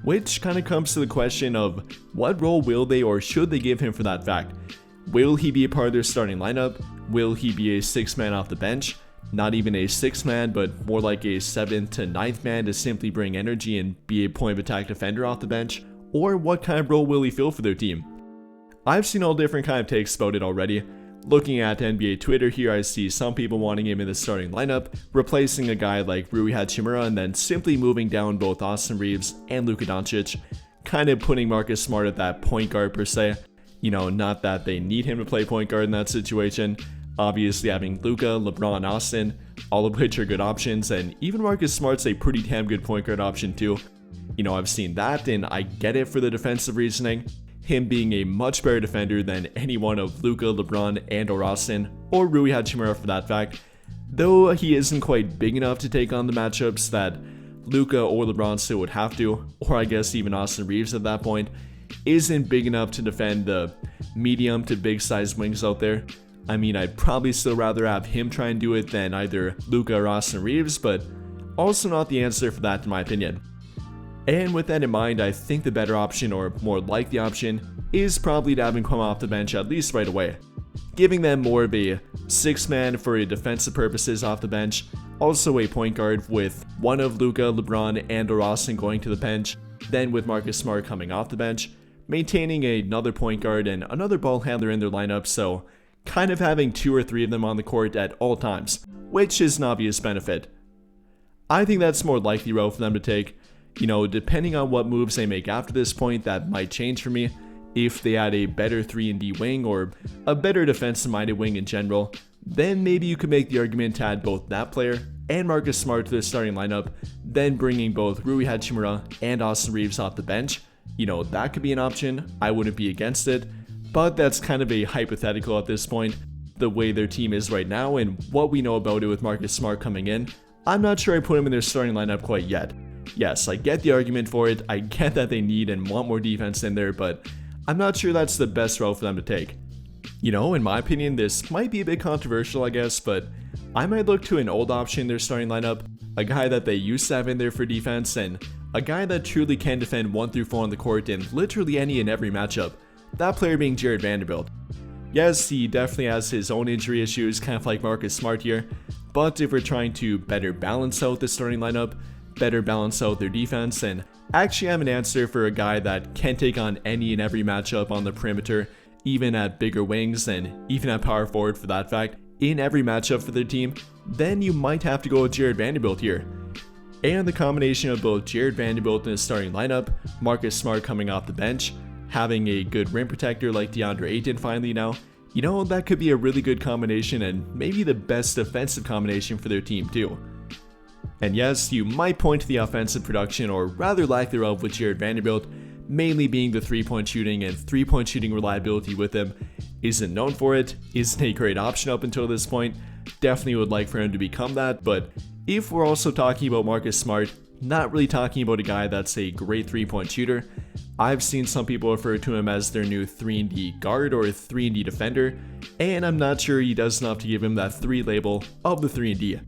which kind of comes to the question of what role will they or should they give him for that fact. Will he be a part of their starting lineup? Will he be a 6th man off the bench? Not even a 6th man, but more like a 7th to 9th man to simply bring energy and be a point of attack defender off the bench? Or what kind of role will he fill for their team? I've seen all different kind of takes about it already. Looking at NBA Twitter here, I see some people wanting him in the starting lineup, replacing a guy like Rui Hachimura, and then simply moving down both Austin Reeves and Luka Doncic, kind of putting Marcus Smart at that point guard per se. You know, not that they need him to play point guard in that situation. Obviously having Luka, LeBron, Austin, all of which are good options, and even Marcus Smart's a pretty damn good point guard option too. You know, I've seen that, and I get it for the defensive reasoning. Him being a much better defender than any one of Luka, LeBron, and or Austin, or Rui Hachimura for that fact, though he isn't quite big enough to take on the matchups that Luka or LeBron still would have to, or I guess even Austin Reeves at that point, isn't big enough to defend the medium to big sized wings out there. I mean, I'd probably still rather have him try and do it than either Luka or Austin Reeves, but also not the answer for that in my opinion. And with that in mind, I think the better option, or more likely option, is probably to have him come off the bench at least right away, giving them more of a 6th man for defensive purposes off the bench, also a point guard with one of Luka, LeBron, and or Austin going to the bench, then with Marcus Smart coming off the bench, maintaining another point guard and another ball handler in their lineup, so kind of having 2 or 3 of them on the court at all times, which is an obvious benefit. I think that's more likely route for them to take. You know, depending on what moves they make after this point, that might change for me. If they add a better 3-and-D wing or a better defensive-minded wing in general, then maybe you could make the argument to add both that player and Marcus Smart to the starting lineup, then bringing both Rui Hachimura and Austin Reeves off the bench. You know, that could be an option. I wouldn't be against it, but that's kind of a hypothetical at this point. The way their team is right now and what we know about it with Marcus Smart coming in, I'm not sure I put him in their starting lineup quite yet. Yes, I get the argument for it, I get that they need and want more defense in there, but I'm not sure that's the best route for them to take. You know, in my opinion, this might be a bit controversial, I guess, but I might look to an old option in their starting lineup, a guy that they used to have in there for defense, and a guy that truly can defend 1 through 4 on the court in literally any and every matchup, that player being Jared Vanderbilt. Yes, he definitely has his own injury issues, kind of like Marcus Smart here, but if we're trying to better balance out the starting lineup, better balance out their defense, and actually have an answer for a guy that can take on any and every matchup on the perimeter, even at bigger wings and even at power forward for that fact, in every matchup for their team, then you might have to go with Jared Vanderbilt here. And the combination of both Jared Vanderbilt in the starting lineup, Marcus Smart coming off the bench, having a good rim protector like DeAndre Ayton finally now, you know, that could be a really good combination and maybe the best defensive combination for their team too. And yes, you might point to the offensive production, or rather lack thereof, with Jared Vanderbilt, mainly being the 3-point shooting and 3-point shooting reliability with him isn't known for it, isn't a great option up until this point, definitely would like for him to become that, but if we're also talking about Marcus Smart, not really talking about a guy that's a great 3-point shooter, I've seen some people refer to him as their new 3-and-D guard or 3-and-D defender, and I'm not sure he does enough to give him that 3 label of the 3-and-D.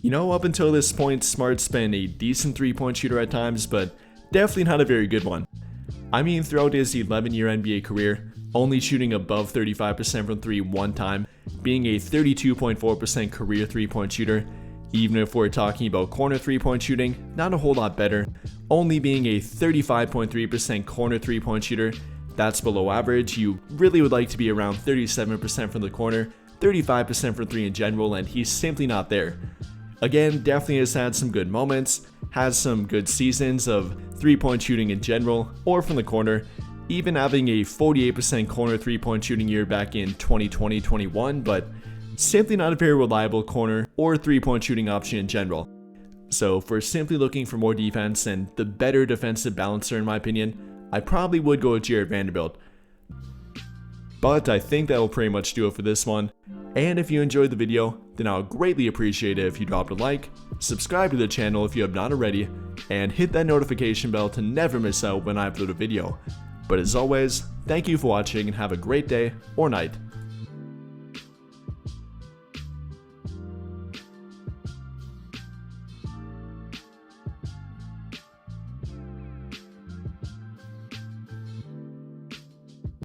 You know, up until this point, Smart's been a decent 3-point shooter at times, but definitely not a very good one. I mean, throughout his 11-year NBA career, only shooting above 35% from 3 one time, being a 32.4% career 3-point shooter. Even if we're talking about corner 3-point shooting, not a whole lot better, only being a 35.3% corner 3-point shooter. That's below average. You really would like to be around 37% from the corner, 35% from 3 in general, and he's simply not there. Again, definitely has had some good moments, has some good seasons of 3-point shooting in general, or from the corner, even having a 48% corner 3-point shooting year back in 2020-21, but simply not a very reliable corner or 3-point shooting option in general. So if we're simply looking for more defense and the better defensive balancer in my opinion, I probably would go with Jared Vanderbilt. But I think that will pretty much do it for this one. And if you enjoyed the video, then I'll greatly appreciate it if you dropped a like, subscribe to the channel if you have not already, and hit that notification bell to never miss out when I upload a video. But as always, thank you for watching and have a great day or night.